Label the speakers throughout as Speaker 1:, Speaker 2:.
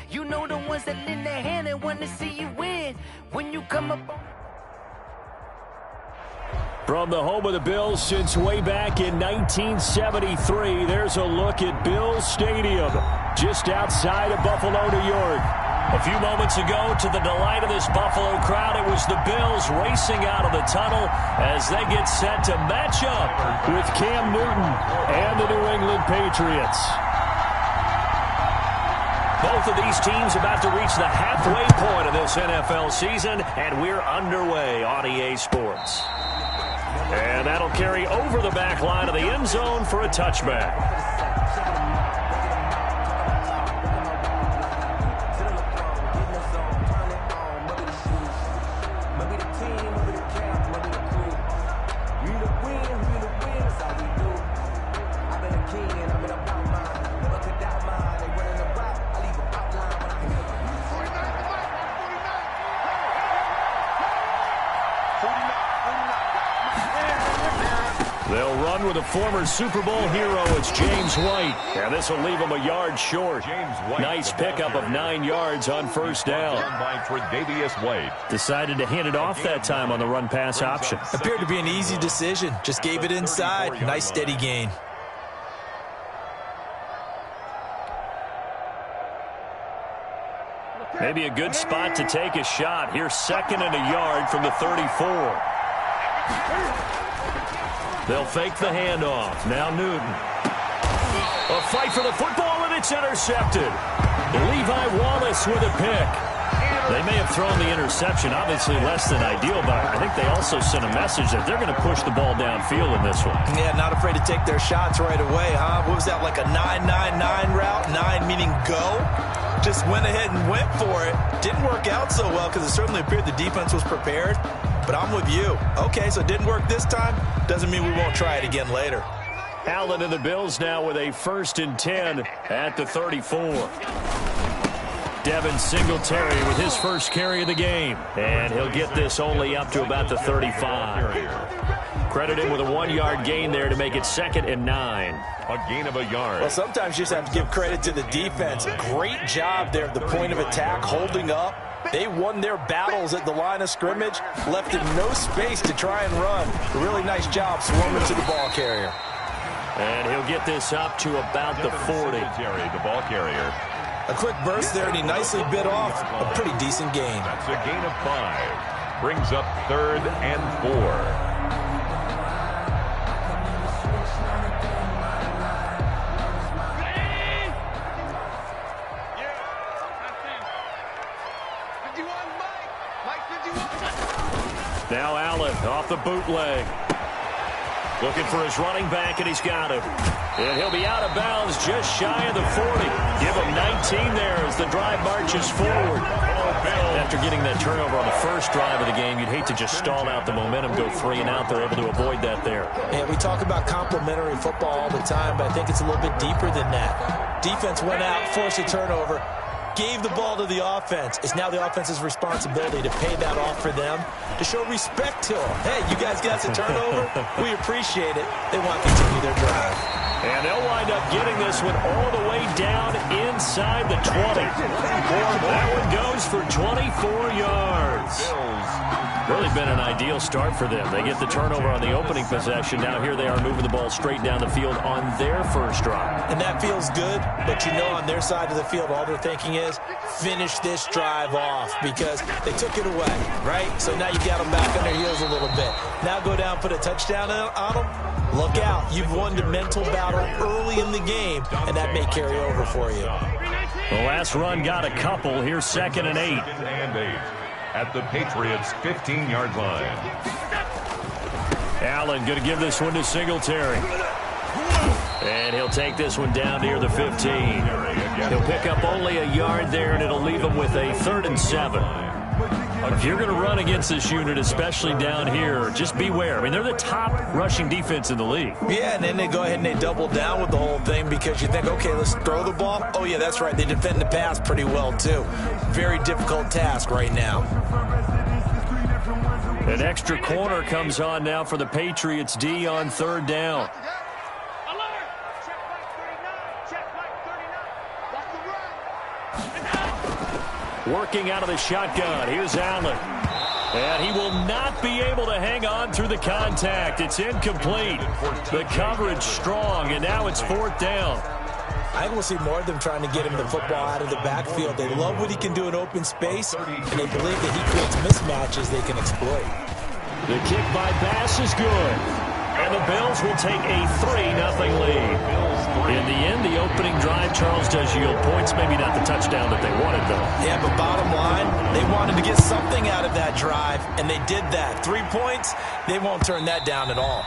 Speaker 1: You know the ones that lend their hand and want to see you win. When you come up
Speaker 2: from the home of the Bills since way back in 1973, there's a look at Bills Stadium just outside of Buffalo, New York. A few moments ago, to the delight of this Buffalo crowd, it was the Bills racing out of the tunnel as they get set to match up with Cam Newton and the New England Patriots. Both of these teams about to reach the halfway point of this NFL season, and we're underway on EA Sports. And that'll carry over the back line of the end zone for a touchback. They'll run with a former Super Bowl hero. It's James White. And this will leave him a yard short. Nice pickup of 9 yards on first down. Decided to hand it off that time on the run-pass option.
Speaker 3: Appeared to be an easy decision. Just gave it inside. Nice steady gain.
Speaker 2: Maybe a good spot to take a shot. Here's 2nd and a yard from the 34. They'll fake the handoff. Now Newton. A fight for the football, and it's intercepted. Levi Wallace with a pick. They may have thrown the interception, obviously less than ideal, but I think they also sent a message that they're going to push the ball downfield in this one.
Speaker 3: Yeah, not afraid to take their shots right away, huh? What was that, like a 9-9-9 route? 9 meaning go? Just went ahead and went for it. Didn't work out so well because it certainly appeared the defense was prepared. But I'm with you. Okay, so it didn't work this time. Doesn't mean we won't try it again later.
Speaker 2: Allen and the Bills now with a 1st and 10 at the 34. Devin Singletary with his first carry of the game. And he'll get this only up to about the 35. Credit him with a 1-yard gain there to make it 2nd and 9.
Speaker 4: A gain of a yard.
Speaker 3: Well, sometimes you just have to give credit to the defense. Great job there at the point of attack, holding up. They won their battles at the line of scrimmage, left in no space to try and run. A really nice job swarming to the ball carrier.
Speaker 2: And he'll get this up to about the 40.
Speaker 4: The ball carrier.
Speaker 3: A quick burst there, and he nicely bit off a pretty decent gain.
Speaker 4: That's a gain of 5. Brings up 3rd and 4.
Speaker 2: Now Allen off the bootleg. Looking for his running back, and he's got him. And he'll be out of bounds just shy of the 40. Give him 19 there as the drive marches forward. After getting that turnover on the first drive of the game, you'd hate to just stall out the momentum, go 3 and out. They're able to avoid that there.
Speaker 3: Yeah, we talk about complementary football all the time, but I think it's a little bit deeper than that. Defense went out, forced a turnover, gave the ball to the offense. It's now the offense's responsibility to pay that off for them, to show respect to them. Hey, you guys got a turnover? We appreciate it. They want to continue their drive.
Speaker 2: And they'll wind up getting this one all the way down inside the 20. That one goes for 24 yards. Really been an ideal start for them. They get the turnover on the opening possession. Now here they are moving the ball straight down the field on their first drive.
Speaker 3: And that feels good, but you know on their side of the field, all they're thinking is finish this drive off because they took it away, right? So now you got them back on their heels a little bit. Now go down, put a touchdown on them. Look out. You've won the mental battle early in the game, and that may carry over for you.
Speaker 2: The last run got a couple. Here's 2nd and 8.
Speaker 4: 2nd and 8 at the Patriots' 15-yard line.
Speaker 2: Allen going to give this one to Singletary. And he'll take this one down near the 15. He'll pick up only a yard there, and it'll leave him with a 3rd and 7. If you're going to run against this unit, especially down here, just beware. I mean, they're the top rushing defense in the league.
Speaker 3: Yeah, and then they go ahead and they double down with the whole thing because you think, okay, let's throw the ball. Oh, yeah, that's right. They defend the pass pretty well, too. Very difficult task right now.
Speaker 2: An extra corner comes on now for the Patriots D on 3rd down. Working out of the shotgun. Here's Allen. And he will not be able to hang on through the contact. It's incomplete. The coverage strong, and now it's 4th down.
Speaker 3: I think we'll see more of them trying to get him the football out of the backfield. They love what he can do in open space, and they believe that he creates mismatches they can exploit.
Speaker 2: The kick by Bass is good. And the Bills will take a 3-0 lead. In the end, the opening drive, Charles, does yield points. Maybe not the touchdown that they wanted, though.
Speaker 3: Yeah, but bottom line, they wanted to get something out of that drive, and they did that. 3 points, they won't turn that down at all.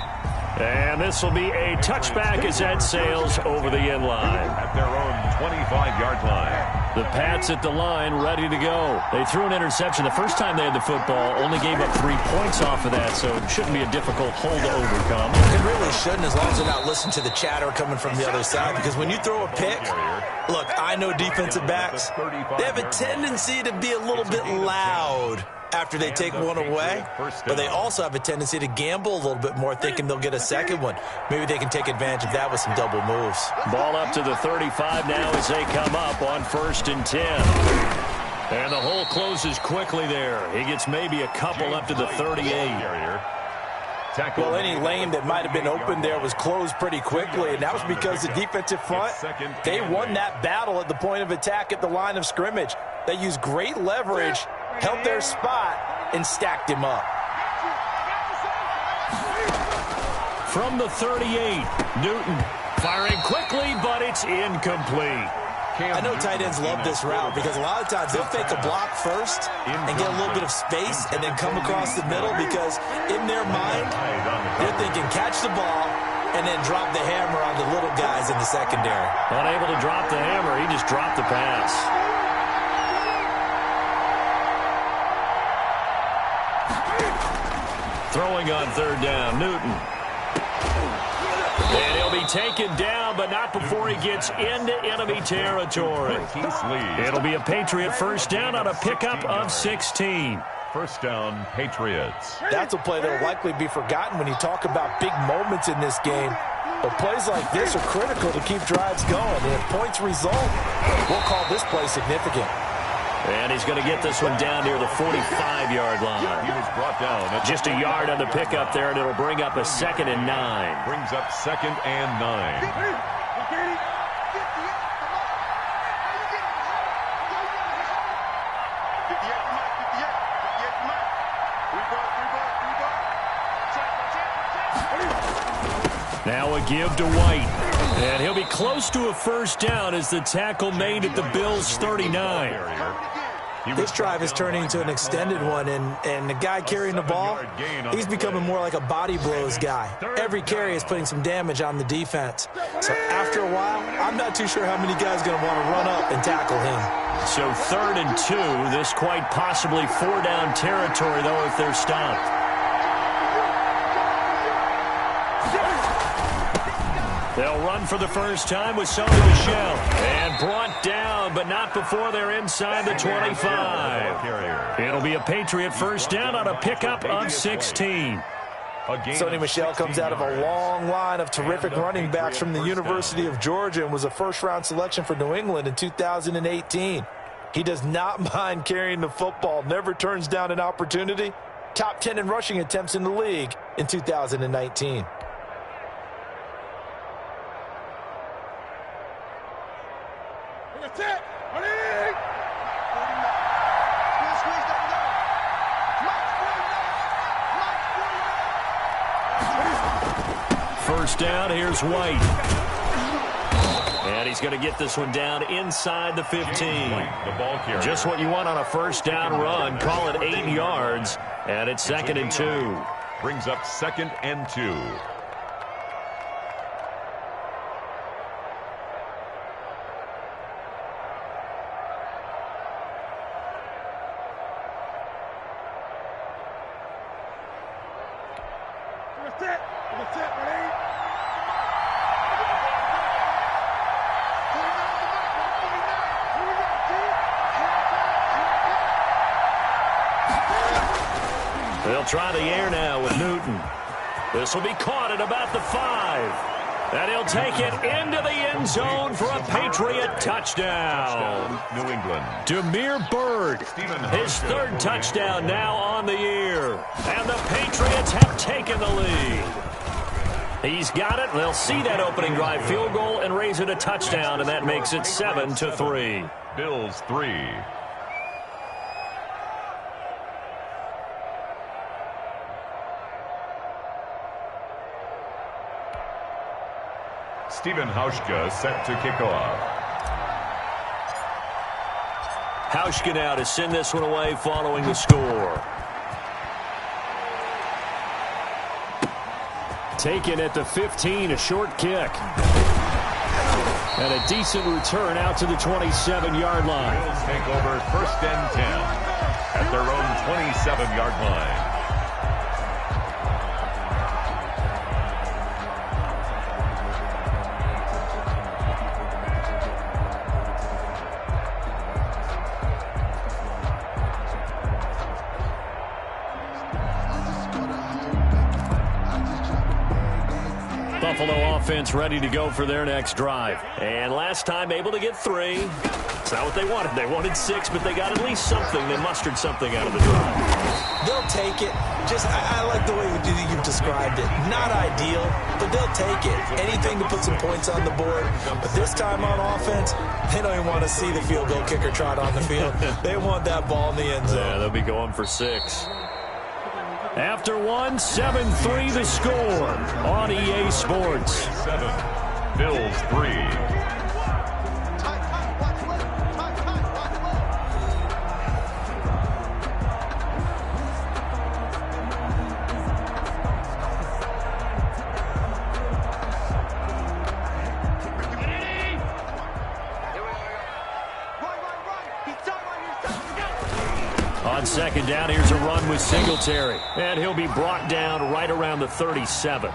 Speaker 2: And this will be a touchback as Ed sails over the end line.
Speaker 4: At their own 25-yard line.
Speaker 2: The Pats at the line, ready to go. They threw an interception the first time they had the football, only gave up 3 points off of that, so it shouldn't be a difficult hole to overcome.
Speaker 3: It really shouldn't, as long as they're not listening to the chatter coming from the other side, because when you throw a pick, look, I know defensive backs, they have a tendency to be a little bit loud after they take one away, but they also have a tendency to gamble a little bit more, thinking they'll get a second one. Maybe they can take advantage of that with some double moves.
Speaker 2: Ball up to the 35 now as they come up on 1st and 10. And the hole closes quickly there. He gets maybe a couple up to the 38.
Speaker 3: Well, any lane that might have been open there was closed pretty quickly, and that was because the defensive front, they won that battle at the point of attack at the line of scrimmage. They used great leverage, held their spot, and stacked him up.
Speaker 2: From the 38, Newton firing quickly, but it's incomplete.
Speaker 3: I know tight ends love this route because a lot of times they'll fake a block first and get a little bit of space and then come across the middle, because in their mind, they're thinking catch the ball and then drop the hammer on the little guys in the secondary.
Speaker 2: Unable to drop the hammer, he just dropped the pass. Throwing on 3rd down, Newton. And he'll be taken down, but not before he gets into enemy territory. It'll be a Patriot 1st down on a pickup of 16.
Speaker 4: 1st down, Patriots.
Speaker 3: That's a play that will likely be forgotten when you talk about big moments in this game. But plays like this are critical to keep drives going. And if points result, we'll call this play significant.
Speaker 2: And he's going to get this one down near the 45-yard line.
Speaker 4: He was brought down.
Speaker 2: Just a yard on the pickup there, and it'll bring up a 2nd and 9.
Speaker 4: Brings up 2nd and 9.
Speaker 2: Now a give to White. And he'll be close to a 1st down as the tackle made at the Bills' 39.
Speaker 3: This drive is turning into an extended one, and the guy carrying the ball, he's becoming more like a body blows guy. Every carry is putting some damage on the defense. So after a while, I'm not too sure how many guys are going to want to run up and tackle him.
Speaker 2: So 3rd and 2, this quite possibly 4-down territory, though, if they're stopped. They'll run for the first time with Sony Michel. And brought down, but not before they're inside the 25. It'll be a Patriot 1st down on a pickup of 16.
Speaker 3: Sony Michel comes out of a long line of terrific running backs from the University of Georgia and was a 1st-round selection for New England in 2018. He does not mind carrying the football, never turns down an opportunity. Top 10 in rushing attempts in the league in 2019.
Speaker 2: First down, here's White. And he's going to get this one down inside the 15.
Speaker 4: The ball carrier.
Speaker 2: Just what you want on a 1st down run. Call it 8 yards. And it's 2nd and 2.
Speaker 4: Brings up 2nd and 2.
Speaker 2: They'll try the air now with Newton. This will be caught at about the 5. And he'll take it into the end zone for a Patriot touchdown.
Speaker 4: New England.
Speaker 2: Demir Bird, his third touchdown now on the year. And the Patriots have taken the lead. He's got it. They'll see that opening drive field goal and raise it a touchdown, and that makes it 7-3.
Speaker 4: Bills 3. Stephen Hauschka set to kick off.
Speaker 2: Hauschka now to send this one away following the score. Taken at the 15, a short kick. And a decent return out to the 27-yard line.
Speaker 4: Bills take over 1st and 10 at their own 27-yard line.
Speaker 2: Buffalo offense ready to go for their next drive. And last time able to get 3. It's not what they wanted. They wanted 6, but they got at least something. They mustered something out of the drive.
Speaker 3: They'll take it. I like the way you've described it. Not ideal, but they'll take it. Anything to put some points on the board. But this time on offense, they don't even want to see the field goal kicker trot on the field. They want that ball in the end zone.
Speaker 2: Yeah, they'll be going for 6. After 1, 7-3 the score on EA Sports.
Speaker 4: 7. Bills 3.
Speaker 2: On 2nd down, here's a run with Singletary. And he'll be brought down right around the 37.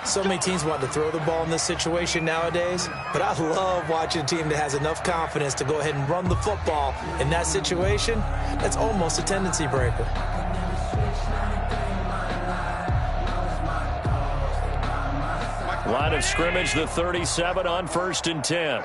Speaker 3: So many teams want to throw the ball in this situation nowadays, but I love watching a team that has enough confidence to go ahead and run the football in that situation. That's almost a tendency breaker.
Speaker 2: Line of scrimmage, the 37 on 1st and 10.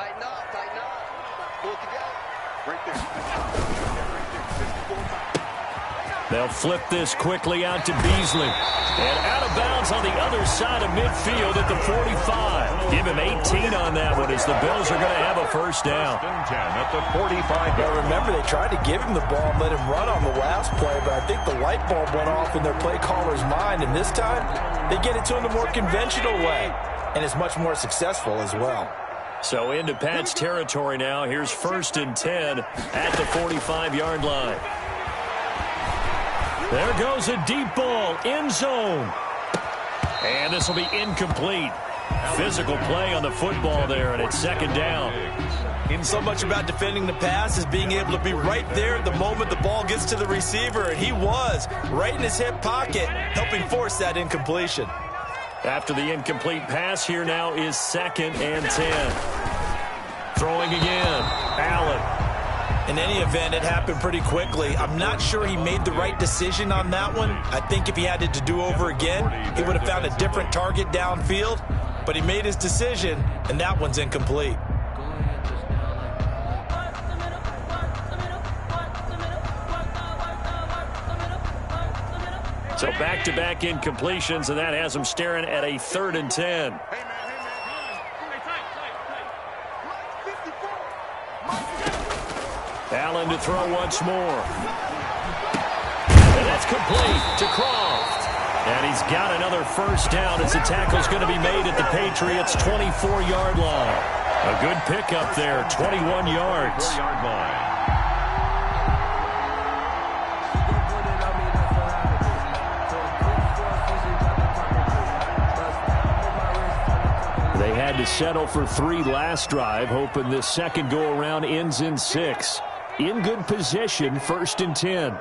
Speaker 2: They'll flip this quickly out to Beasley. And out of bounds on the other side of midfield at the 45. Give him 18 on that one as the Bills are going to have a first down.
Speaker 4: 10 at the 45.
Speaker 3: Well, remember, they tried to give him the ball and let him run on the last play, but I think the light bulb went off in their play caller's mind, and this time they get it to him the more conventional way, and it's much more successful as well.
Speaker 2: So into Pat's territory now. Here's 1st and 10 at the 45-yard line. There goes a deep ball, end zone. And this will be incomplete. Physical play on the football there, and it's 2nd down.
Speaker 3: So much about defending the pass is being able to be right there at the moment the ball gets to the receiver, and he was right in his hip pocket, helping force that incompletion.
Speaker 2: After the incomplete pass, here now is 2nd and 10. Throwing again, Allen.
Speaker 3: In any event, it happened pretty quickly. I'm not sure he made the right decision on that one. I think if he had it to do over again, he would have found a different target downfield. But he made his decision, and that one's incomplete.
Speaker 2: So back-to-back incompletions, and that has him staring at a 3rd and 10. Allen to throw once more. And that's complete to Croft. And he's got another first down as the tackle's going to be made at the Patriots' 24-yard line. A good pickup there, 21 yards.
Speaker 4: 4-yard line.
Speaker 2: They had to settle for 3 last drive, hoping this second go-around ends in 6. In good position, 1st and 10.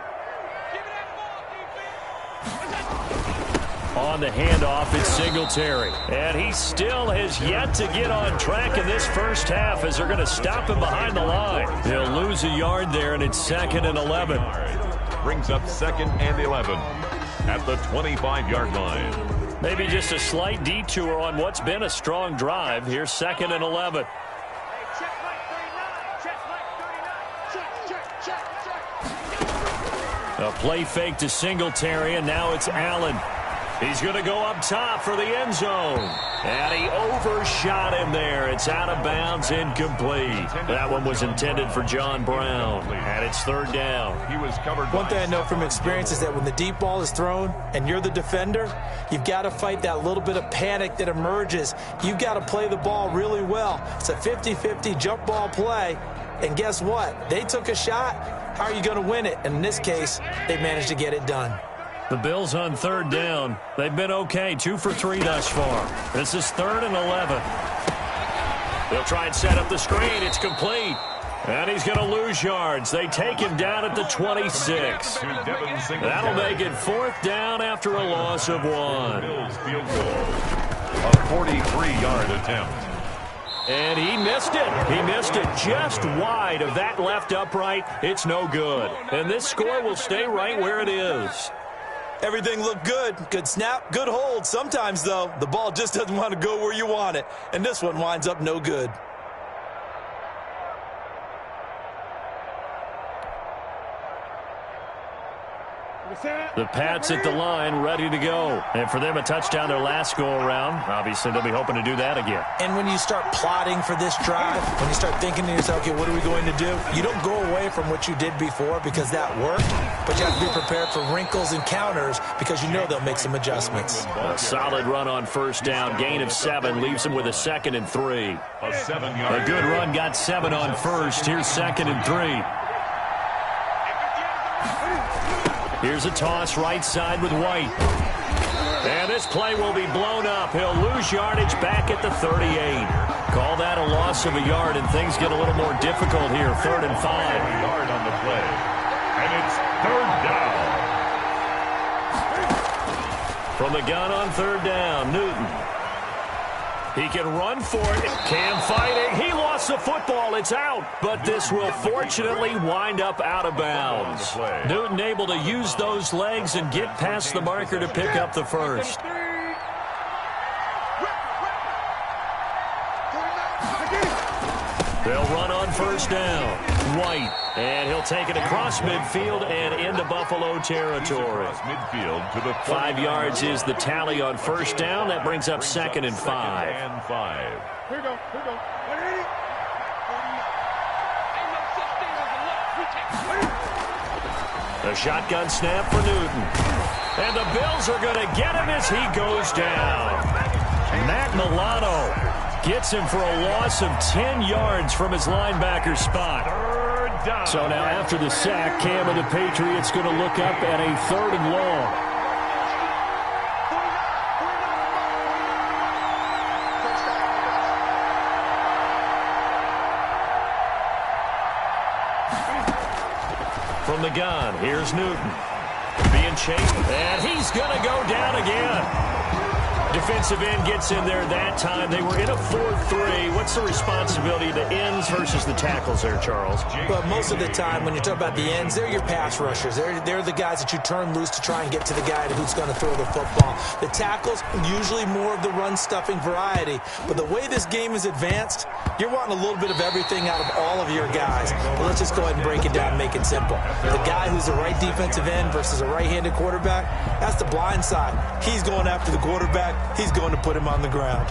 Speaker 2: On the handoff, it's Singletary. And he still has yet to get on track in this first half as they're going to stop him behind the line. He'll lose a yard there, and it's 2nd and 11.
Speaker 4: Brings up 2nd and 11 at the 25-yard line.
Speaker 2: Maybe just a slight detour on what's been a strong drive. Here's 2nd and 11. A play fake to Singletary, and now it's Allen. He's going to go up top for the end zone. And he overshot him there. It's out of bounds, incomplete. That one was intended for John Brown. And it's 3rd down.
Speaker 4: He was covered.
Speaker 3: One thing I know from experience is that when the deep ball is thrown and you're the defender, you've got to fight that little bit of panic that emerges. You've got to play the ball really well. It's a 50-50 jump ball play. And guess what? They took a shot. How are you going to win it? And in this case, they managed to get it done.
Speaker 2: The Bills on 3rd down. They've been okay, 2 for 3 thus far. This is 3rd and 11. They'll try and set up the screen. It's complete. And he's going to lose yards. They take him down at the 26. That'll make it 4th down after a loss of 1.
Speaker 4: Bills field goal. A 43-yard attempt.
Speaker 2: And he missed it. He missed it just wide of that left upright. It's no good. And this score will stay right where it is.
Speaker 3: Everything looked good. Good snap, good hold. Sometimes, though, the ball just doesn't want to go where you want it. And this one winds up no good.
Speaker 2: The Pats at the line, ready to go. And for them, a touchdown their last go-around. Obviously, they'll be hoping to do that again.
Speaker 3: And when you start plotting for this drive, when you start thinking to yourself, okay, what are we going to do? You don't go away from what you did before because that worked, but you have to be prepared for wrinkles and counters because you know they'll make some adjustments.
Speaker 2: A solid run on 1st down. Gain of 7 leaves them with a 2nd and 3. A good run got 7 on 1st. Here's 2nd and 3. Here's a toss right side with White. And this play will be blown up. He'll lose yardage back at the 38. Call that a loss of a yard, and things get a little more difficult here. 3rd and 5.
Speaker 4: Yard on the play. And it's 3rd down.
Speaker 2: From the gun on 3rd down, Newton. He can run for it. Cam fighting. He lost the football. It's out. But this will fortunately wind up out of bounds. Newton able to use those legs and get past the marker to pick up the 1st. They'll run on 1st down. White. And he'll take it across midfield and into Buffalo territory.
Speaker 4: Midfield to the
Speaker 2: 5 yards is the tally on 1st down. That brings up 2nd and 5.
Speaker 5: Here we go.
Speaker 2: A shotgun snap for Newton. And the Bills are going to get him as he goes down. Matt Milano gets him for a loss of 10 yards from his linebacker spot. So now after the sack, Cam and the Patriots going to look up at a 3rd and long. From the gun, here's Newton. Being chased, and he's going to go down again. Defensive end gets in there that time. They were in a 4-3. What's the responsibility of the ends versus the tackles there, Charles?
Speaker 3: Well, most of the time when you talk about the ends, they're your pass rushers. They're the guys that you turn loose to try and get to the guy who's going to throw the football. The tackles, usually more of the run-stuffing variety. But the way this game is advanced, you're wanting a little bit of everything out of all of your guys. But let's just go ahead and break it down and make it simple. The guy who's the right defensive end versus a right-handed quarterback, that's the blind side. He's going after the quarterback. He's going to put him on the ground.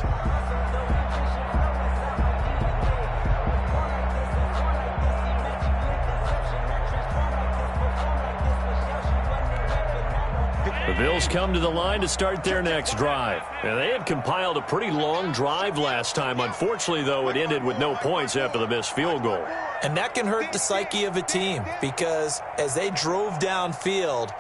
Speaker 2: The Bills come to the line to start their next drive. And they had compiled a pretty long drive last time. Unfortunately, though, it ended with no points after the missed field goal.
Speaker 3: And that can hurt the psyche of a team because as they drove downfield,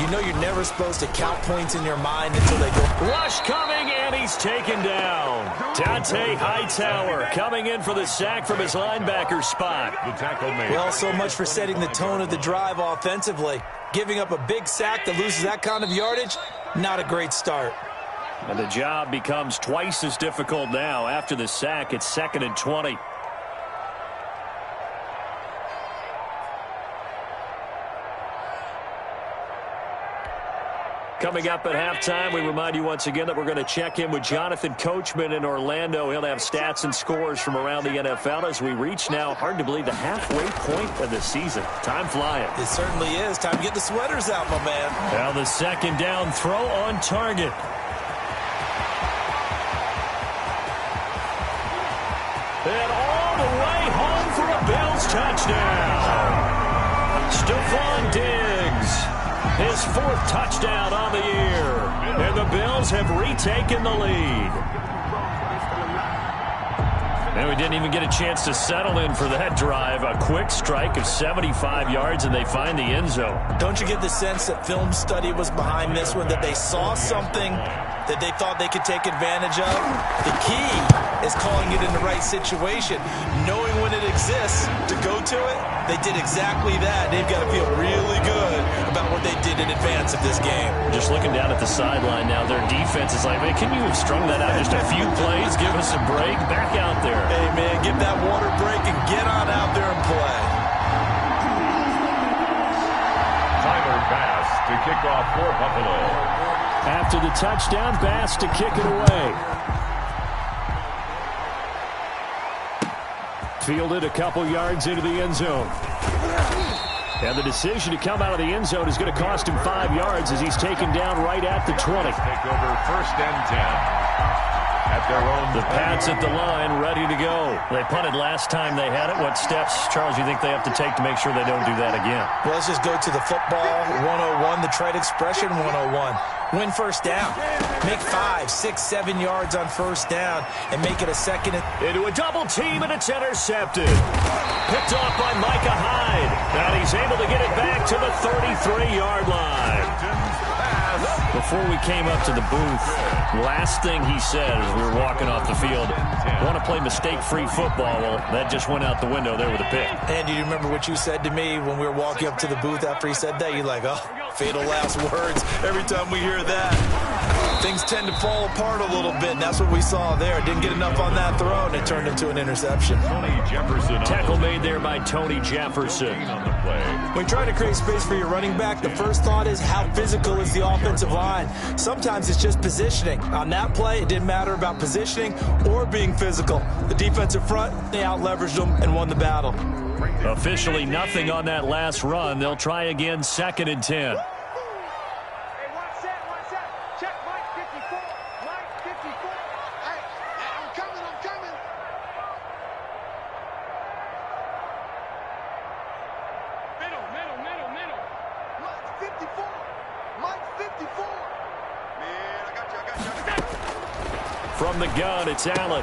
Speaker 3: you know you're never supposed to count points in your mind until they go.
Speaker 2: Rush coming, and he's taken down. Dante Hightower coming in for the sack from his linebacker spot.
Speaker 4: The tackle made.
Speaker 3: Well, so much for setting the tone of the drive offensively. Giving up a big sack that loses that kind of yardage, not a great start.
Speaker 2: And the job becomes twice as difficult now. After the sack, it's 2nd and 20. Coming up at halftime, we remind you once again that we're going to check in with Jonathan Coachman in Orlando. He'll have stats and scores from around the NFL as we reach now, hard to believe, the halfway point of the season. Time flying.
Speaker 3: It certainly is. Time to get the sweaters out, my man.
Speaker 2: Now the second down throw on target. And all the way home for a Bills touchdown. Stephon Diggs. His fourth touchdown on the year. And the Bills have retaken the lead. And we didn't even get a chance to settle in for that drive. A quick strike of 75 yards, and they find the end zone.
Speaker 3: Don't you get the sense that film study was behind this one, that they saw something that they thought they could take advantage of? The key is calling it in the right situation, knowing when it exists to go to it. They did exactly that. They've got to feel really good about what they did in advance of this game.
Speaker 2: Just looking down at the sideline now, their defense is like, man, can you have strung that out just a few plays? Give us a break. Back out there.
Speaker 3: Hey, man, give that water break and get on out there and play.
Speaker 4: Tyler Bass to kick off for Buffalo.
Speaker 2: After the touchdown, Bass to kick it away. Fielded a couple yards into the end zone. And the decision to come out of the end zone is going to cost him 5 yards as he's taken down right at the 20.
Speaker 4: Take over 1st and 10. At their own.
Speaker 2: The Pats at the line, ready to go. They punted last time they had it. What steps, Charles, you think they have to take to make sure they don't do that again?
Speaker 3: Well, let's just go to the football 101, the trade expression 101. Win first down. Make 5, 6, 7 yards on first down and make it a second.
Speaker 2: Into a double team, and it's intercepted. Picked off by Micah Hyde. And he's able to get it back to the 33-yard line. Before we came up to the booth, last thing he said as we were walking off the field, want to play mistake-free football. Well, that just went out the window there with a pick.
Speaker 3: And do you remember what you said to me when we were walking up to the booth after he said that? You're like, oh, fatal last words. Every time we hear that, things tend to fall apart a little bit, and that's what we saw there. Didn't get enough on that throw, and it turned into an interception.
Speaker 4: Tony Jefferson.
Speaker 2: Tackle made there by Tony Jefferson.
Speaker 4: On the play.
Speaker 3: When trying to create space for your running back, the first thought is how physical is the offensive line? Sometimes it's just positioning. On that play, it didn't matter about positioning or being physical. The defensive front, they out-leveraged them and won the battle.
Speaker 2: Officially nothing on that last run. They'll try again, 2nd and 10. From the gun, it's Allen.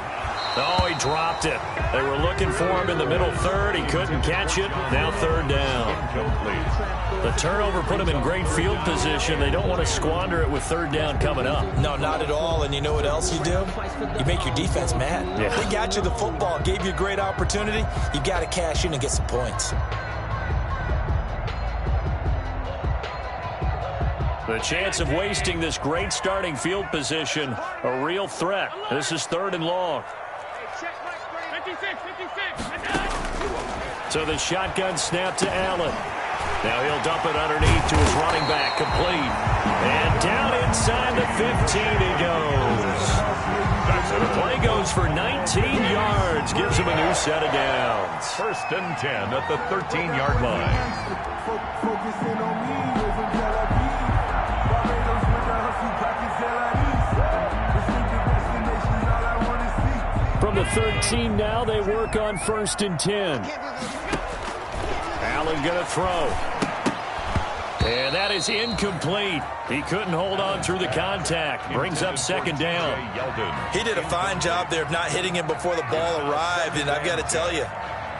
Speaker 2: Oh, he dropped it. They were looking for him in the middle third. He couldn't catch it. Now 3rd down. The turnover put him in great field position. They don't want to squander it with 3rd down coming up.
Speaker 3: No, not at all. And you know what else you do? You make your defense mad.
Speaker 2: Yeah.
Speaker 3: They got you the football, gave you a great opportunity. You got to cash in and get some points.
Speaker 2: The chance of wasting this great starting field position, a real threat. This is 3rd and long. So the shotgun snap to Allen. Now he'll dump it underneath to his running back, complete. And down inside the 15 he goes. The play goes for 19 yards, gives him a new set of downs.
Speaker 4: 1st and 10 at the 13-yard line.
Speaker 2: From the 13 now, they work on 1st and 10. Allen going to throw. And that is incomplete. He couldn't hold on through the contact. Brings up 2nd down.
Speaker 3: He did a fine job there of not hitting him before the ball arrived. And I've got to tell you,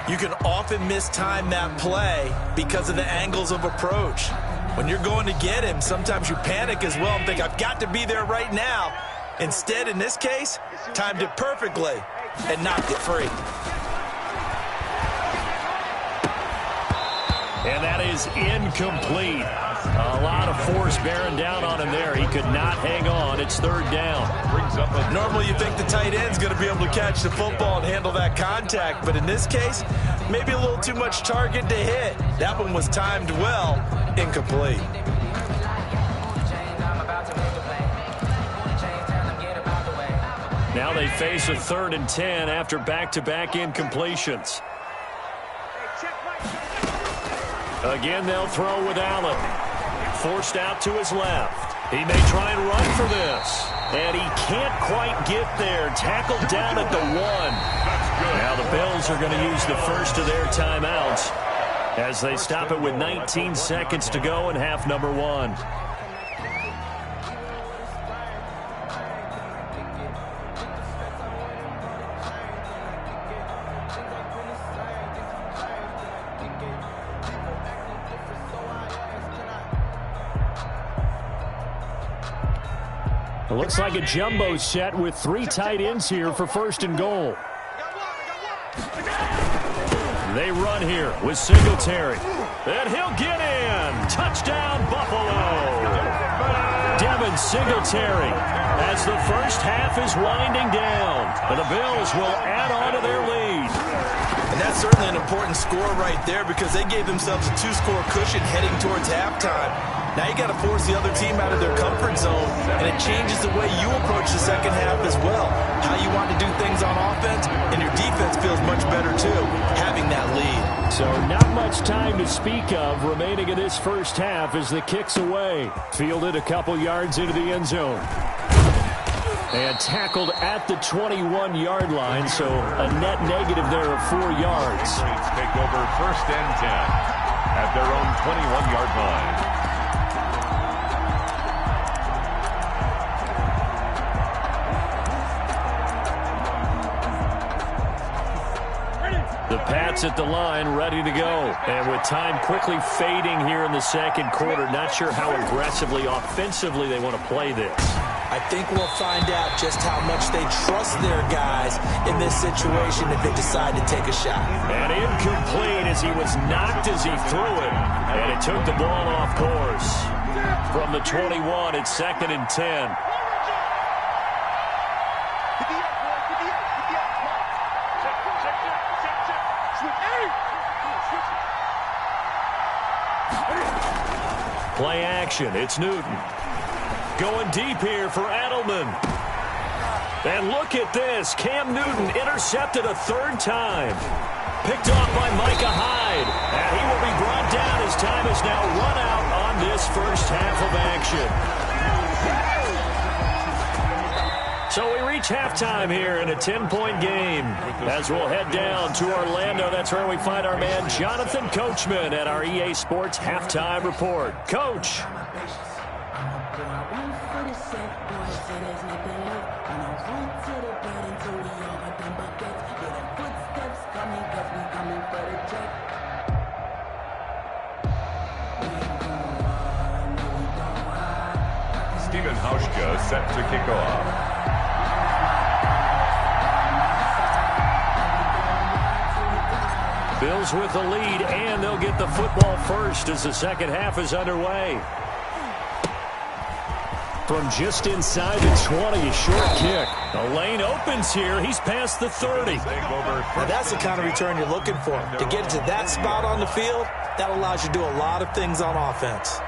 Speaker 3: you can often mistime that play because of the angles of approach. When you're going to get him, sometimes you panic as well and think, I've got to be there right now. Instead, in this case, timed it perfectly and knocked it free.
Speaker 2: And that is incomplete. A lot of force bearing down on him there. He could not hang on. It's 3rd down.
Speaker 3: Normally you think the tight end's going to be able to catch the football and handle that contact, but in this case, maybe a little too much target to hit. That one was timed well, incomplete.
Speaker 2: Now they face a 3rd and 10 after back-to-back incompletions. Again, they'll throw with Allen. Forced out to his left. He may try and run for this. And he can't quite get there. Tackled down at the 1. Now the Bills are going to use the first of their timeouts as they stop it with 19 seconds to go in half number 1. It looks like a jumbo set with 3 tight ends here for 1st and goal. They run here with Singletary. And he'll get in. Touchdown, Buffalo. Devin Singletary as the first half is winding down. And the Bills will add on to their lead.
Speaker 3: And that's certainly an important score right there because they gave themselves a 2-score cushion heading towards halftime. Now you got to force the other team out of their comfort zone, and it changes the way you approach the second half as well. How you want to do things on offense, and your defense feels much better too, having that lead.
Speaker 2: So not much time to speak of remaining in this first half as the kick's away. Fielded a couple yards into the end zone. And tackled at the 21-yard line, so a net negative there of 4 yards.
Speaker 4: Take over 1st and 10 at their own 21-yard line.
Speaker 2: The Pats at the line, ready to go. And with time quickly fading here in the second quarter, not sure how aggressively, offensively they want to play this.
Speaker 3: I think we'll find out just how much they trust their guys in this situation if they decide to take a shot.
Speaker 2: And incomplete as he was knocked as he threw it. And it took the ball off course. From the 21, it's 2nd and 10. Play action. It's Newton. Going deep here for Edelman. And look at this. Cam Newton intercepted a 3rd time. Picked off by Micah Hyde. And he will be brought down as time is now run out on this first half of action. So we reach halftime here in a 10-point game. As we'll head down to Orlando, that's where we find our man Jonathan Coachman at our EA Sports Halftime Report. Coach.
Speaker 4: Steven Hauschka set to kick off.
Speaker 2: Bills with the lead, and they'll get the football first as the second half is underway. From just inside the 20, a short kick. The lane opens here. He's past the 30.
Speaker 3: Now that's the kind of return you're looking for. To get to that spot on the field, that allows you to do a lot of things on offense.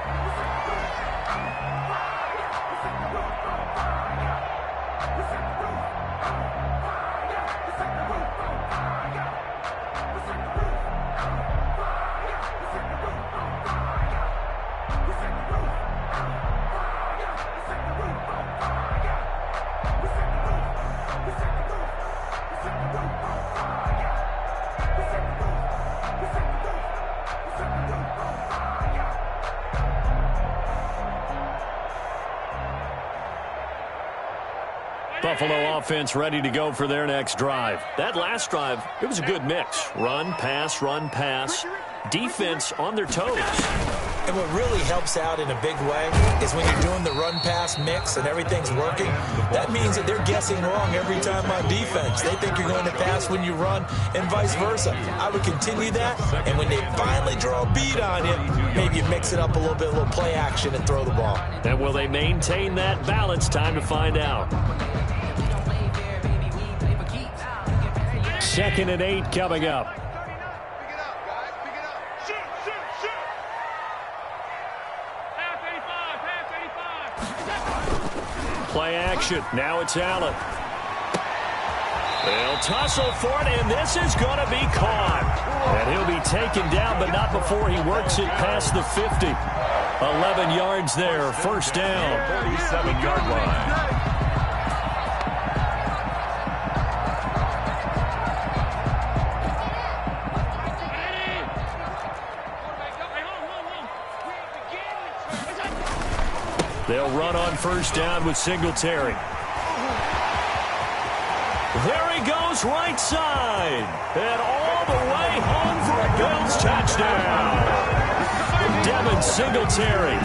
Speaker 2: Buffalo offense ready to go for their next drive. That last drive, it was a good mix. Run, pass, defense on their toes.
Speaker 3: And what really helps out in a big way is when you're doing the run-pass mix and everything's working, that means that they're guessing wrong every time on defense. They think you're going to pass when you run and vice versa. I would continue that, and when they finally draw a beat on you, maybe you mix it up a little bit, a little play action and throw the ball.
Speaker 2: And will they maintain that balance? Time to find out. 2nd and 8 coming up. Play action. Now it's Allen. They'll tussle for it, and this is going to be caught. And he'll be taken down, but not before he works it past the 50. 11 yards there, first down.
Speaker 4: 47-yard line.
Speaker 2: They'll run on first down with Singletary. There he goes, right side. And all the way home for a Bills touchdown. Devin Singletary,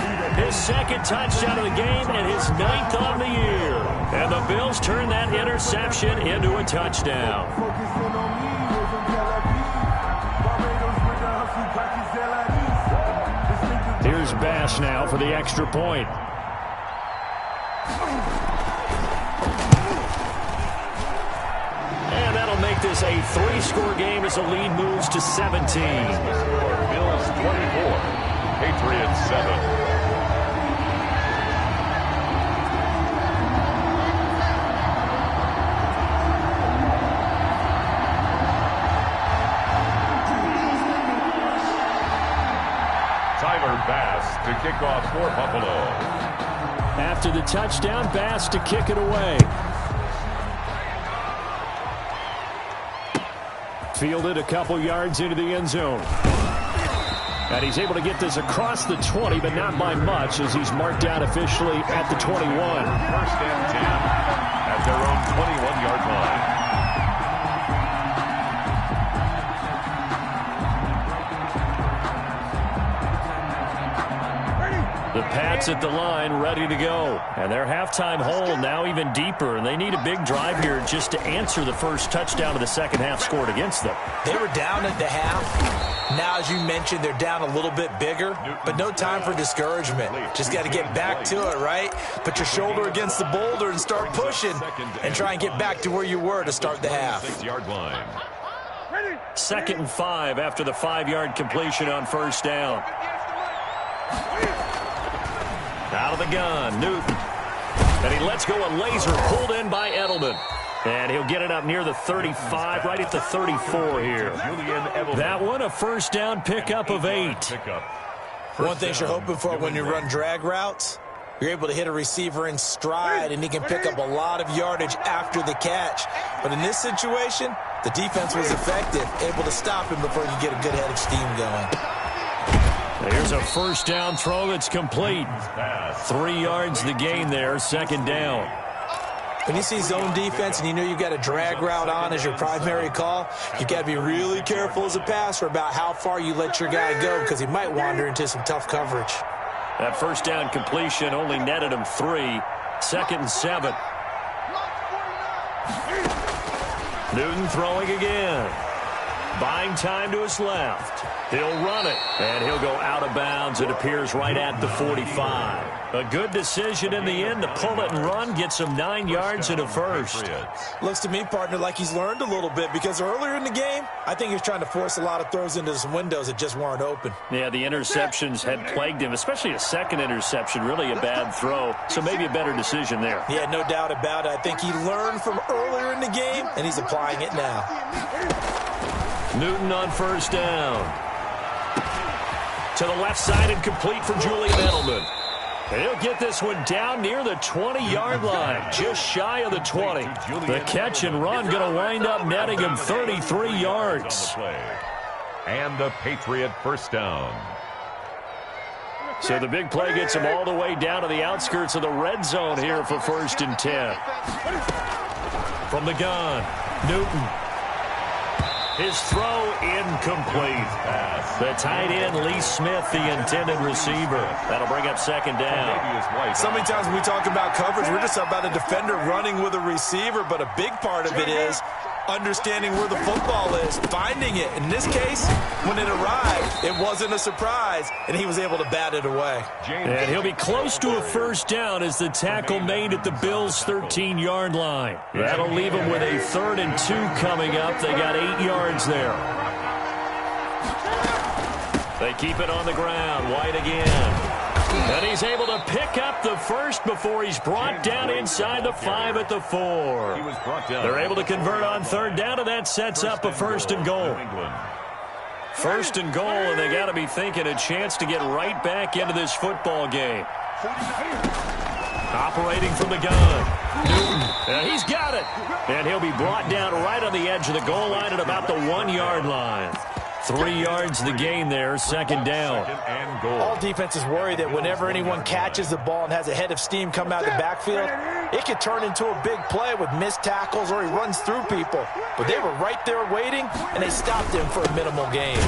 Speaker 2: his second touchdown of the game and his 9th on the year. And the Bills turn that interception into a touchdown. Here's Bass now for the extra point. And that'll make this a 3-score game as the lead moves to 17.
Speaker 4: Bills 24, Patriots 7. Bass to kick off for Buffalo.
Speaker 2: After the touchdown, Bass to kick it away. Fielded a couple yards into the end zone. And he's able to get this across the 20, but not by much, as he's marked out officially at the 21.
Speaker 4: First and 10 at their own 21-yard line.
Speaker 2: The Pats at the line, ready to go. And their halftime hole now even deeper. And they need a big drive here just to answer the first touchdown of the second half scored against them.
Speaker 3: They were down at the half. Now, as you mentioned, they're down a little bit bigger, but no time for discouragement. Just got to get back to it, right? Put your shoulder against the boulder and start pushing and try and get back to where you were to start the half.
Speaker 4: 6-yard line.
Speaker 2: 2nd and 5 after the 5-yard completion on first down. Out of the gun, Newton. And he lets go a laser, pulled in by Edelman. And he'll get it up near the 35, right at the 34 here. That one, a first down pickup of 8.
Speaker 3: One thing you're hoping for when you run drag routes, you're able to hit a receiver in stride, and he can pick up a lot of yardage after the catch. But in this situation, the defense was effective, able to stop him before you get a good head of steam going.
Speaker 2: Here's a first down throw that's complete. 3 yards the gain there, second down.
Speaker 3: When you see zone defense and you know you've got a drag route on as your primary call, you've got to be really careful as a passer about how far you let your guy go, because he might wander into some tough coverage.
Speaker 2: That first down completion only netted him 3. 2nd and 7. Newton throwing again. Buying time to his left. He'll run it, and he'll go out of bounds. It appears right at the 45. A good decision in the end to pull it and run, gets him 9 yards and a first.
Speaker 3: Looks to me, partner, like he's learned a little bit, because earlier in the game, I think he was trying to force a lot of throws into some windows that just weren't open.
Speaker 2: Yeah, the interceptions had plagued him, especially a second interception, really a bad throw. So maybe a better decision there.
Speaker 3: Yeah, no doubt about it. I think he learned from earlier in the game, and he's applying it now.
Speaker 2: Newton on first down. To the left side and complete for Julian Edelman. And he'll get this one down near the 20-yard line, just shy of the 20. The catch and run going to wind up netting him 33 yards.
Speaker 4: And the Patriot first down.
Speaker 2: So the big play gets him all the way down to the outskirts of the red zone here for 1st and 10. From the gun, Newton. His throw incomplete. The tight end, Lee Smith, the intended receiver. That'll bring up second down.
Speaker 3: So many times when we talk about coverage, we're just about a defender running with a receiver, but a big part of it is understanding where the football is, finding it. In this case, when it arrived, it wasn't a surprise, and he was able to bat it away.
Speaker 2: And he'll be close to a first down as the tackle made at the Bills' 13-yard line. That'll leave them with a 3rd and 2 coming up. They got 8 yards there. They keep it on the ground. White again. And he's able to pick up the first before he's brought down inside the 5 at the 4. They're able to convert on third down, and that sets up a first and goal. First and goal, and they got to be thinking a chance to get right back into this football game. Operating from the gun. Newton, and he's got it. And he'll be brought down right on the edge of the goal line at about the 1-yard line. 3 yards the gain there, second down.
Speaker 3: All defenses worry that whenever anyone catches the ball and has a head of steam come out of the backfield, it could turn into a big play with missed tackles or he runs through people. But they were right there waiting, and they stopped him for a minimal gain.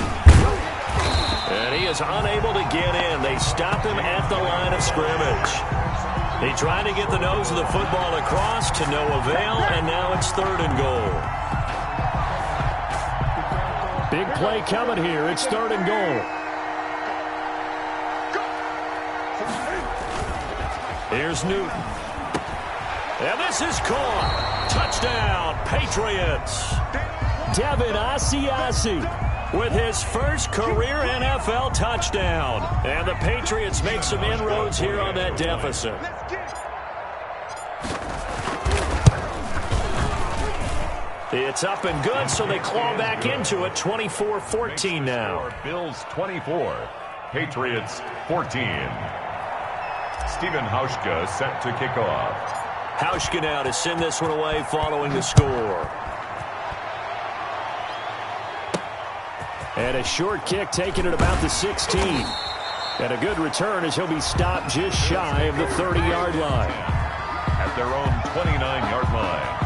Speaker 2: And he is unable to get in. They stop him at the line of scrimmage. He tried to get the nose of the football across to no avail, and now it's third and goal. Big play coming here. It's third and goal. Here's Newton. And this is caught. Touchdown, Patriots. Devin Asiasi with his first career NFL touchdown. And the Patriots make some inroads here on that deficit. It's up and good, so they claw back into it. 24-14 now.
Speaker 4: Bills 24, Patriots 14. Stephen Hauschka set to kick off.
Speaker 2: Hauschka now to send this one away following the score. And a short kick taken at about the 16. And a good return as he'll be stopped just shy of the 30-yard line.
Speaker 4: At their own 29-yard line.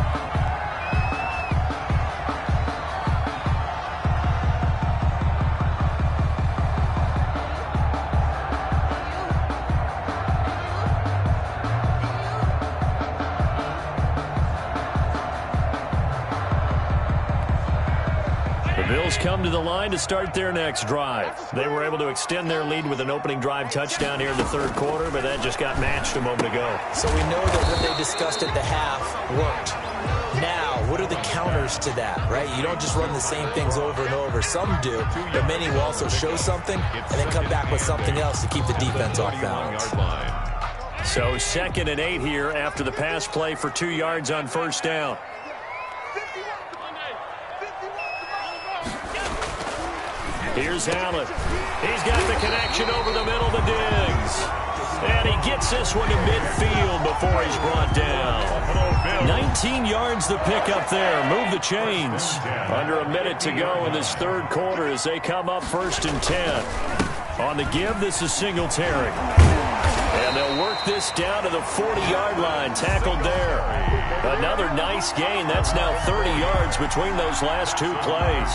Speaker 2: Come to the line to start their next drive. They were able to extend their lead with an opening drive touchdown here in the third quarter, but that just got matched a moment ago.
Speaker 3: So we know that what they discussed at the half worked. Now, what are the counters to that, right? You don't just run the same things over and over. Some do, but many will also show something and then come back with something else to keep the defense off balance.
Speaker 2: So 2nd and 8 here after the pass play for 2 yards on first down. Here's Allen. He's got the connection over the middle to Diggs. And he gets this one to midfield before he's brought down. 19 yards the pickup there. Move the chains. Under a minute to go in this third quarter as they come up 1st and 10. On the give, this is Singletary. And they'll work this down to the 40-yard line. Tackled there. Another nice gain. That's now 30 yards between those last 2 plays.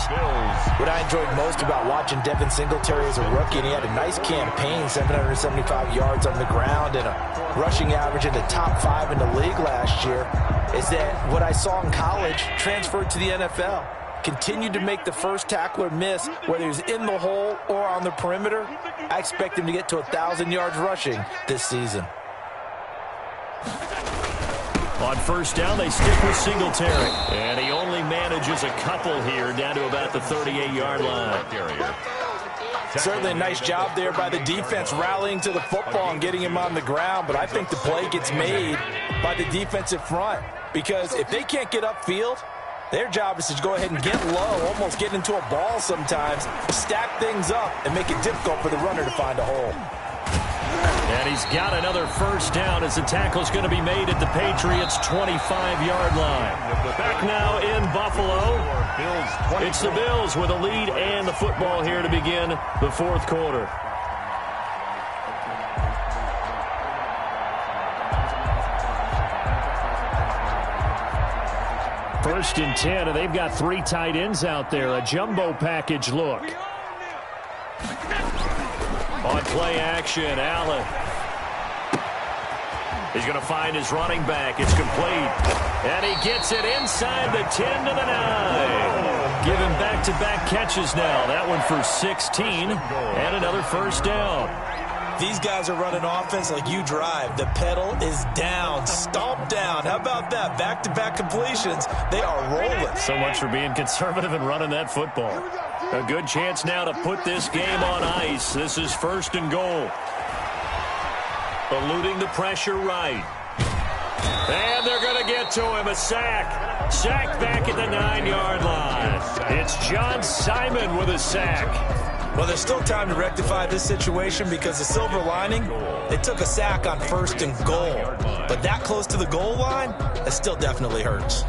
Speaker 3: What I enjoyed most about watching Devin Singletary as a rookie, and he had a nice campaign, 775 yards on the ground and a rushing average in the top 5 in the league last year, is that what I saw in college transferred to the NFL. Continued to make the first tackler miss, whether he's in the hole or on the perimeter. I expect him to get to 1,000 yards rushing this season.
Speaker 2: On first down, they stick with Singletary. And he only manages a couple here down to about the 38-yard line.
Speaker 3: Certainly a nice job there by the defense rallying to the football and getting him on the ground. But I think the play gets made by the defensive front. Because if they can't get upfield, their job is to go ahead and get low, almost get into a ball sometimes, stack things up, and make it difficult for the runner to find a hole.
Speaker 2: And he's got another first down as the tackle's going to be made at the Patriots' 25-yard line. Back now in Buffalo. It's the Bills with a lead and the football here to begin the fourth quarter. First and 10, and they've got 3 tight ends out there. A jumbo package look. On play action, Allen. He's going to find his running back. It's complete. And he gets it inside the 10 to the 9. Giving back-to-back catches now. That one for 16 and another first down.
Speaker 3: These guys are running offense like you drive. The pedal is down, stomp down. How about that? Back-to-back completions. They are rolling.
Speaker 2: So much for being conservative and running that football. A good chance now to put this game on ice. This is first and goal. Eluding the pressure right. And they're going to get to him. A sack. Sacked back at the 9-yard line. It's John Simon with a sack.
Speaker 3: Well, there's still time to rectify this situation because the silver lining, they took a sack on 1st and goal. But that close to the goal line, that still definitely hurts.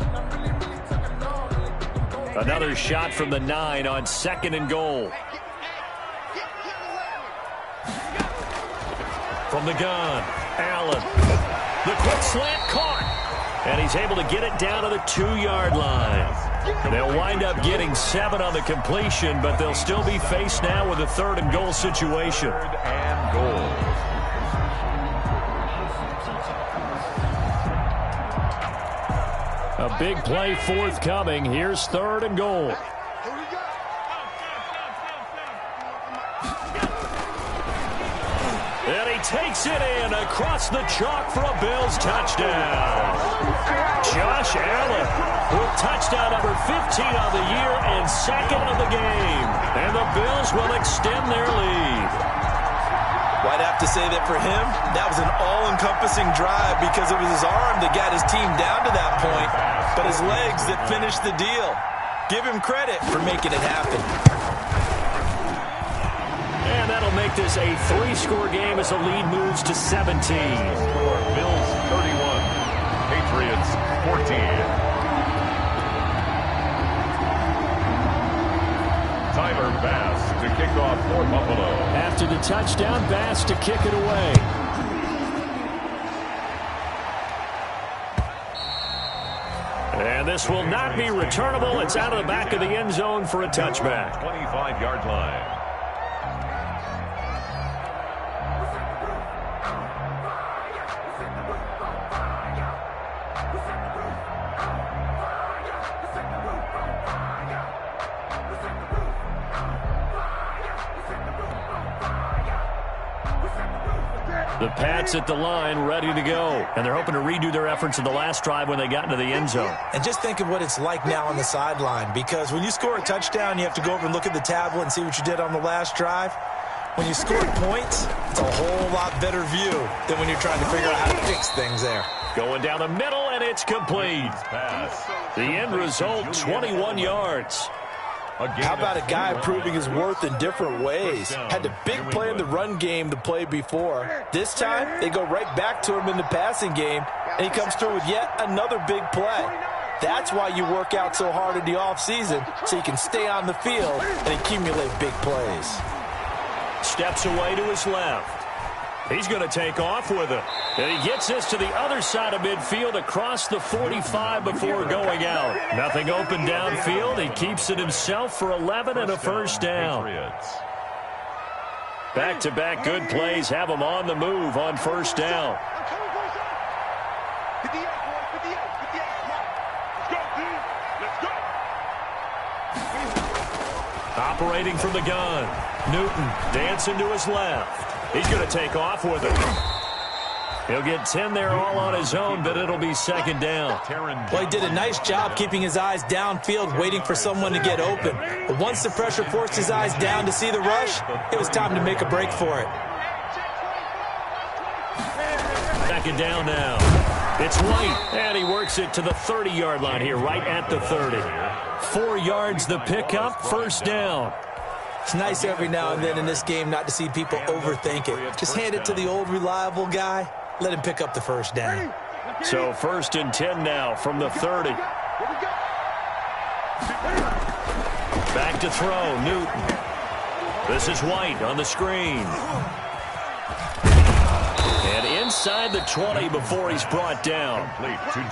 Speaker 2: Another shot from the 9 on 2nd and goal. From the gun, Allen. The quick slant caught. And he's able to get it down to the 2-yard line. They'll wind up getting 7 on the completion, but they'll still be faced now with a 3rd and goal situation.
Speaker 4: 3rd and goal.
Speaker 2: A big play forthcoming. Here's 3rd and goal. And he takes it in across the chalk for a Bills touchdown. Josh Allen with touchdown number 15 on the year and 2nd of the game. And the Bills will extend their lead.
Speaker 3: Well, I'd have to say that for him, that was an all-encompassing drive because it was his arm that got his team down to that point, but his legs that finished the deal. Give him credit for making it happen.
Speaker 2: And that'll make this a 3-score game as the lead moves to 17.
Speaker 4: Bills 31, Patriots 14. Tyler Bass to kick off for Buffalo.
Speaker 2: After the touchdown, Bass to kick it away. And this will not be returnable. It's out of the back of the end zone for a touchback.
Speaker 4: 25-yard line.
Speaker 2: The Pats at the line, ready to go. And they're hoping to redo their efforts in the last drive when they got into the end zone.
Speaker 3: And just think of what it's like now on the sideline, because when you score a touchdown, you have to go over and look at the tablet and see what you did on the last drive. When you score points, it's a whole lot better view than when you're trying to figure out how to fix things there.
Speaker 2: Going down the middle, and it's complete. The end result, 21 yards.
Speaker 3: How about a guy proving his worth in different ways? Had a big play in the run game the play before. This time, they go right back to him in the passing game, and he comes through with yet another big play. That's why you work out so hard in the offseason, so you can stay on the field and accumulate big plays.
Speaker 2: Steps away to his left. He's going to take off with it. And he gets this to the other side of midfield across the 45 before going out. Nothing open downfield. He keeps it himself for 11 and a first down. Back-to-back good plays have him on the move on first down. Operating from the gun. Newton dancing to his left. He's going to take off with it. He'll get 10 there all on his own, but it'll be second down.
Speaker 3: Well, he did a nice job keeping his eyes downfield, waiting for someone to get open. But once the pressure forced his eyes down to see the rush, it was time to make a break for it.
Speaker 2: Second down now. It's White, and he works it to the 30-yard line here, right at the 30. 4 yards the pickup, first down.
Speaker 3: It's nice every now and then in this game not to see people overthink it. Just hand it to the old reliable guy. Let him pick up the first down.
Speaker 2: So 1st and 10 now from the 30. Back to throw, Newton. This is White on the screen. And inside the 20 before he's brought down.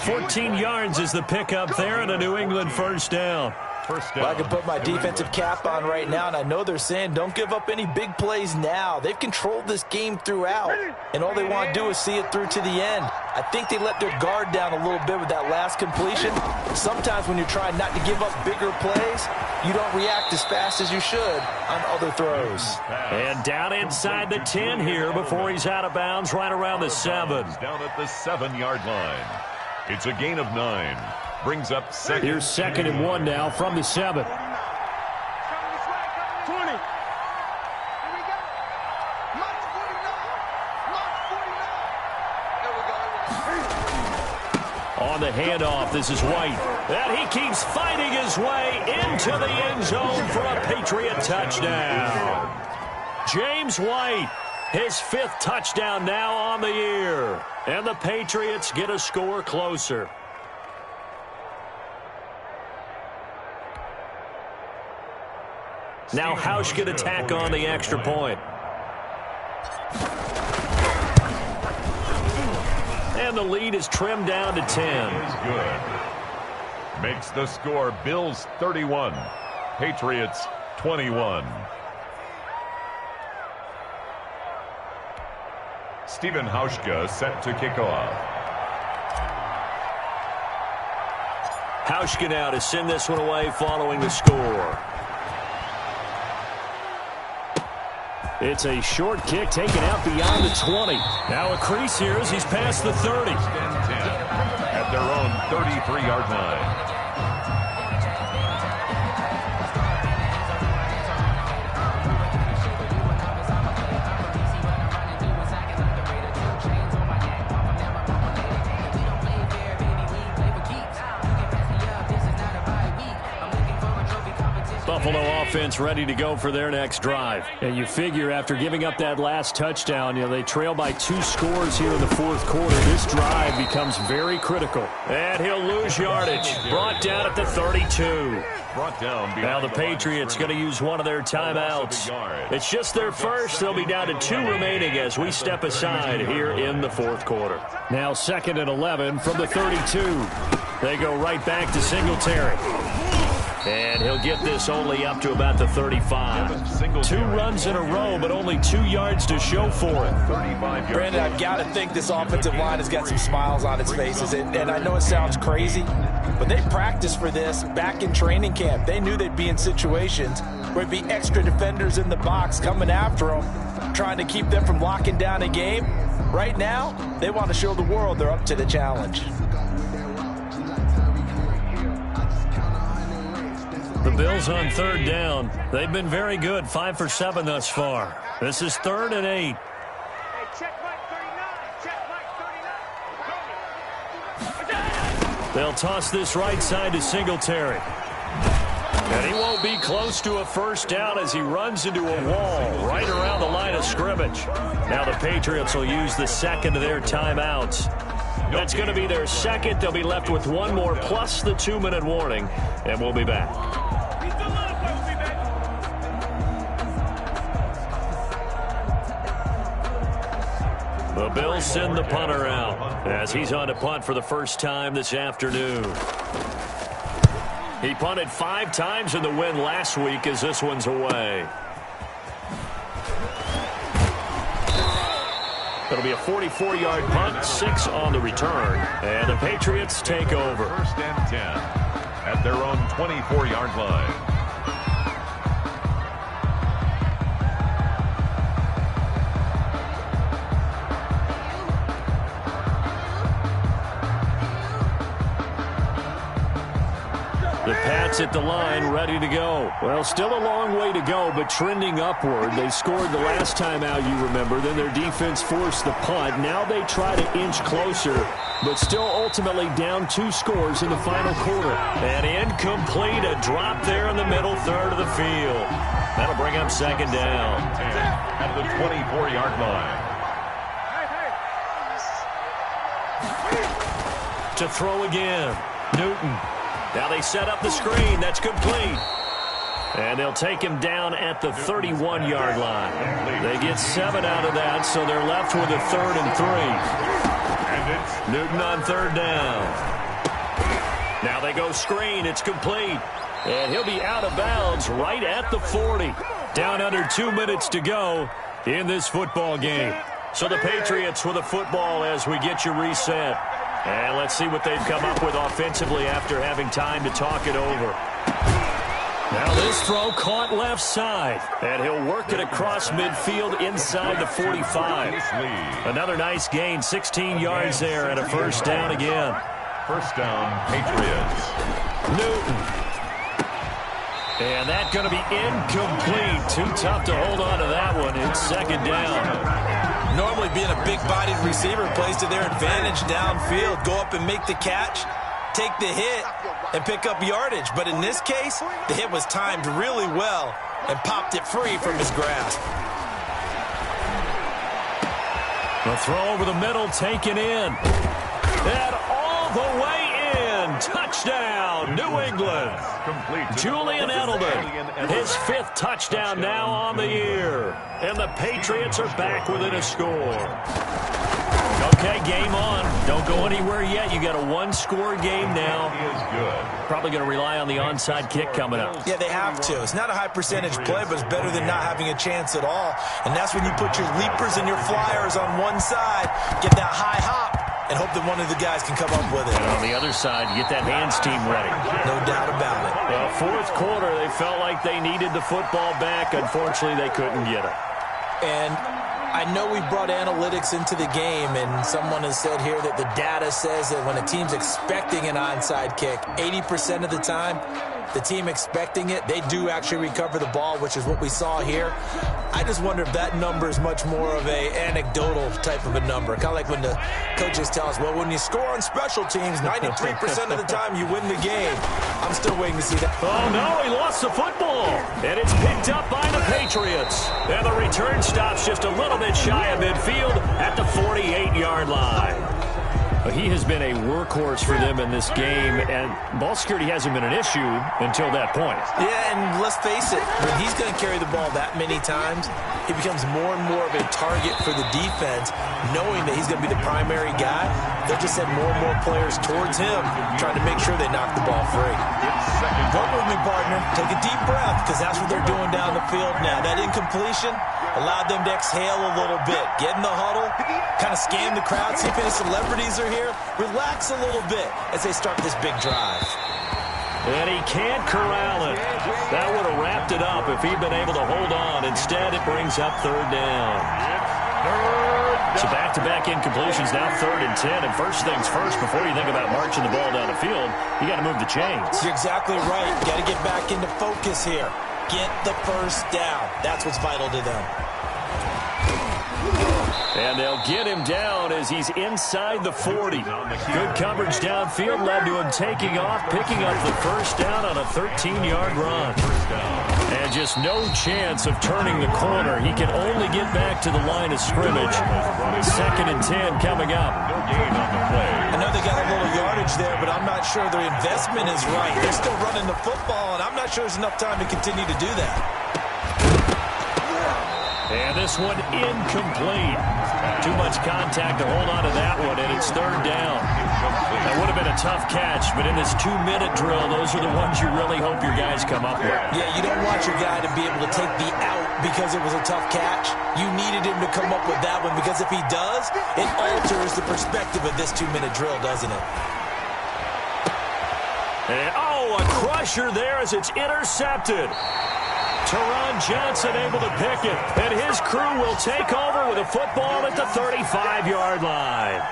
Speaker 2: 14 yards is the pickup there and a New England first down.
Speaker 3: Well, I can put my defensive cap on right now, and I know they're saying don't give up any big plays now. They've controlled this game throughout, and all they want to do is see it through to the end. I think they let their guard down a little bit with that last completion. Sometimes when you're trying not to give up bigger plays, you don't react as fast as you should on other throws.
Speaker 2: And down inside the 10 here before he's out of bounds right around the 7.
Speaker 4: Down at the 7-yard line. It's a gain of 9. Brings up second.
Speaker 2: Here's 2nd and 1 now from the 7.
Speaker 5: 20.
Speaker 2: On the handoff, this is White. And he keeps fighting his way into the end zone for a Patriot touchdown. James White, his 5th touchdown now on the year. And the Patriots get a score closer. Now Hausch can attack on the extra point. And the lead is trimmed down to 10.
Speaker 4: Is good. Makes the score Bills 31, Patriots 21. Stephen Hauschka set to kick off.
Speaker 2: Hauschka now to send this one away following the score. It's a short kick taken out beyond the 20. Now a crease here as he's past the 30.
Speaker 4: At their own 33-yard line.
Speaker 2: Buffalo offense ready to go for their next drive. And you figure after giving up that last touchdown, they trail by 2 scores here in the 4th quarter. This drive becomes very critical. And he'll lose yardage. Brought down at the 32. Now the Patriots going to use one of their timeouts. It's just their first. They'll be down to 2 remaining as we step aside here in the 4th quarter. Now 2nd and 11 from the 32. They go right back to Singletary. And he'll get this only up to about the 35. 2 runs in a row, but only 2 yards to show for it.
Speaker 3: Brandon, I've got to think this offensive line has got some smiles on its faces. And I know it sounds crazy, but they practiced for this back in training camp. They knew they'd be in situations where there'd be extra defenders in the box coming after them, trying to keep them from locking down a game. Right now, they want to show the world they're up to the challenge.
Speaker 2: The Bills on 3rd down. They've been very good, 5 for 7 thus far. This is 3rd and 8. They'll toss this right side to Singletary. And he won't be close to a first down as he runs into a wall right around the line of scrimmage. Now the Patriots will use the 2nd of their timeouts. That's going to be their 2nd. They'll be left with 1 more plus the 2-minute warning, and we'll be back. The Bills send the punter out as he's on to punt for the first time this afternoon. He punted 5 times in the win last week as this one's away. It'll be a 44-yard punt, 6 on the return, and the Patriots take over.
Speaker 4: 1st and 10 at their own 24-yard line.
Speaker 2: The Pats at the line, ready to go. Well, still a long way to go, but trending upward. They scored the last time out, you remember. Then their defense forced the punt. Now they try to inch closer, but still ultimately down 2 scores in the final quarter. And incomplete, a drop there in the middle third of the field. That'll bring up 2nd down.
Speaker 4: At the 24-yard line.
Speaker 2: To throw again, Newton. Now they set up the screen. That's complete. And they'll take him down at the 31-yard line. They get 7 out of that, so they're left with a 3rd and 3.
Speaker 4: And it's
Speaker 2: Newton on 3rd down. Now they go screen. It's complete. And he'll be out of bounds right at the 40. Down under 2 minutes to go in this football game. So the Patriots with a football as we get you reset. And let's see what they've come up with offensively after having time to talk it over. Now this throw caught left side. And he'll work it across midfield inside the 45. Another nice gain, 16 yards there and a 1st down again.
Speaker 4: 1st down, Patriots.
Speaker 2: Newton. And that's going to be incomplete. Too tough to hold on to that one. It's 2nd down.
Speaker 3: Normally being a big-bodied receiver plays to their advantage downfield. Go up and make the catch, take the hit, and pick up yardage. But in this case, the hit was timed really well and popped it free from his grasp.
Speaker 2: The throw over the middle taken in. And all the way in. Touchdown, New England. Julian Edelman, his 5th touchdown now on the year. And the Patriots are back within a score. Okay, game on. Don't go anywhere yet. You got a 1-score game now. Probably going to rely on the onside kick coming up.
Speaker 3: Yeah, they have to. It's not a high percentage play, but it's better than not having a chance at all. And that's when you put your leapers and your flyers on one side, get that high hop, and hope that one of the guys can come up with it.
Speaker 2: And on the other side, you get that hands team ready.
Speaker 3: No doubt about it.
Speaker 2: Well, 4th quarter, they felt like they needed the football back. Unfortunately, they couldn't get it.
Speaker 3: And I know we brought analytics into the game, and someone has said here that the data says that when a team's expecting an onside kick, 80% of the time, the team expecting it, they do actually recover the ball, which is what we saw here. I just wonder if that number is much more of a anecdotal type of a number. Kind of like when the coaches tell us, well, when you score on special teams, 93% of the time you win the game. I'm still waiting to see that.
Speaker 2: Oh, no, he lost the football. And it's picked up by the Patriots. And the return stops just a little bit shy of midfield at the 48-yard line. He has been a workhorse for them in this game, and ball security hasn't been an issue until that point.
Speaker 3: Yeah, and let's face it, when he's going to carry the ball that many times, he becomes more and more of a target for the defense, knowing that he's going to be the primary guy. They'll just send more and more players towards him, trying to make sure they knock the ball free. Work with me, partner. Take a deep breath, because that's what they're doing down the field now. That incompletion allowed them to exhale a little bit. Get in the huddle, kind of scan the crowd, see if any celebrities are here. Relax a little bit as they start this big drive.
Speaker 2: And he can't corral it. That would have wrapped it up if he'd been able to hold on. Instead, it brings up 3rd down. So back-to-back incompletions, now 3rd and 10. And first things first, before you think about marching the ball down the field, you got to move the chains.
Speaker 3: You're exactly right. Got to get back into focus here. Get the first down. That's what's vital to them.
Speaker 2: And they'll get him down as he's inside the 40. Good coverage downfield led to him taking off, picking up the first down on a 13-yard run. And just no chance of turning the corner. He can only get back to the line of scrimmage. 2nd and 10 coming up.
Speaker 3: I know they got a little yardage there, but I'm not sure their investment is right. They're still running the football, and I'm not sure there's enough time to continue to do that.
Speaker 2: And this one incomplete. Too much contact to hold on to that one, and it's 3rd down. That would have been a tough catch, but in this 2-minute drill, those are the ones you really hope your guys come up with.
Speaker 3: Yeah, you don't want your guy to be able to take the out because it was a tough catch. You needed him to come up with that one, because if he does, it alters the perspective of this 2-minute drill, doesn't it?
Speaker 2: And, oh, a crusher there as it's intercepted. Teron Johnson able to pick it, and his crew will take over with a football at the 35-yard line.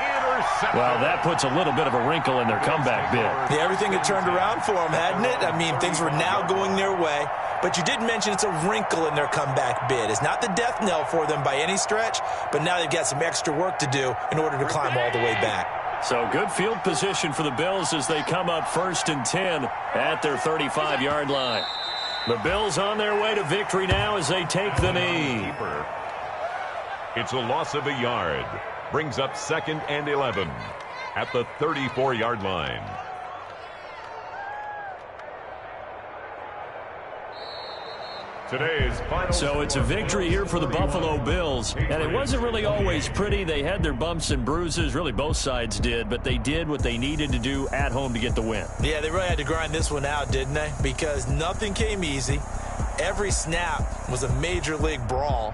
Speaker 2: Well, that puts a little bit of a wrinkle in their comeback bid.
Speaker 3: Yeah, everything had turned around for them, hadn't it? I mean, things were now going their way. But you did mention it's a wrinkle in their comeback bid. It's not the death knell for them by any stretch, but now they've got some extra work to do in order to climb all the way back.
Speaker 2: So good field position for the Bills as they come up 1st and 10 at their 35-yard line. The Bills on their way to victory now as they take the knee.
Speaker 4: It's a loss of a yard. Brings up 2nd and 11 at the 34-yard line. Today's final.
Speaker 2: So it's a victory here for the Buffalo Bills. And it wasn't really always pretty. They had their bumps and bruises. Really, both sides did. But they did what they needed to do at home to get the win.
Speaker 3: Yeah, they really had to grind this one out, didn't they? Because nothing came easy. Every snap was a major league brawl.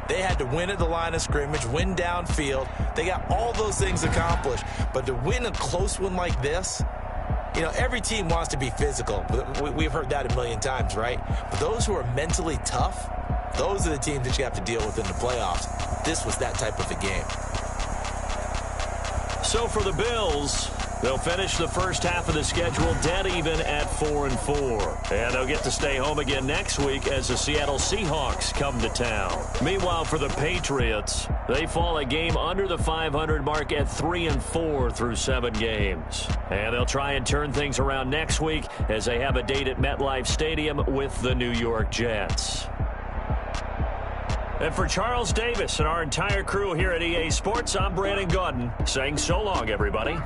Speaker 3: They had to win at the line of scrimmage, win downfield. They got all those things accomplished. But to win a close one like this, you know, every team wants to be physical. We've heard that a million times, right? But those who are mentally tough, those are the teams that you have to deal with in the playoffs. This was that type of a game.
Speaker 2: So for the Bills, They'll finish the first half of the schedule dead even at 4-4. And they'll get to stay home again next week as the Seattle Seahawks come to town. Meanwhile, for the Patriots, they fall a game under the 500 mark at 3-4 through 7 games. And they'll try and turn things around next week as they have a date at MetLife Stadium with the New York Jets. And for Charles Davis and our entire crew here at EA Sports, I'm Brandon Gaudin saying so long, everybody.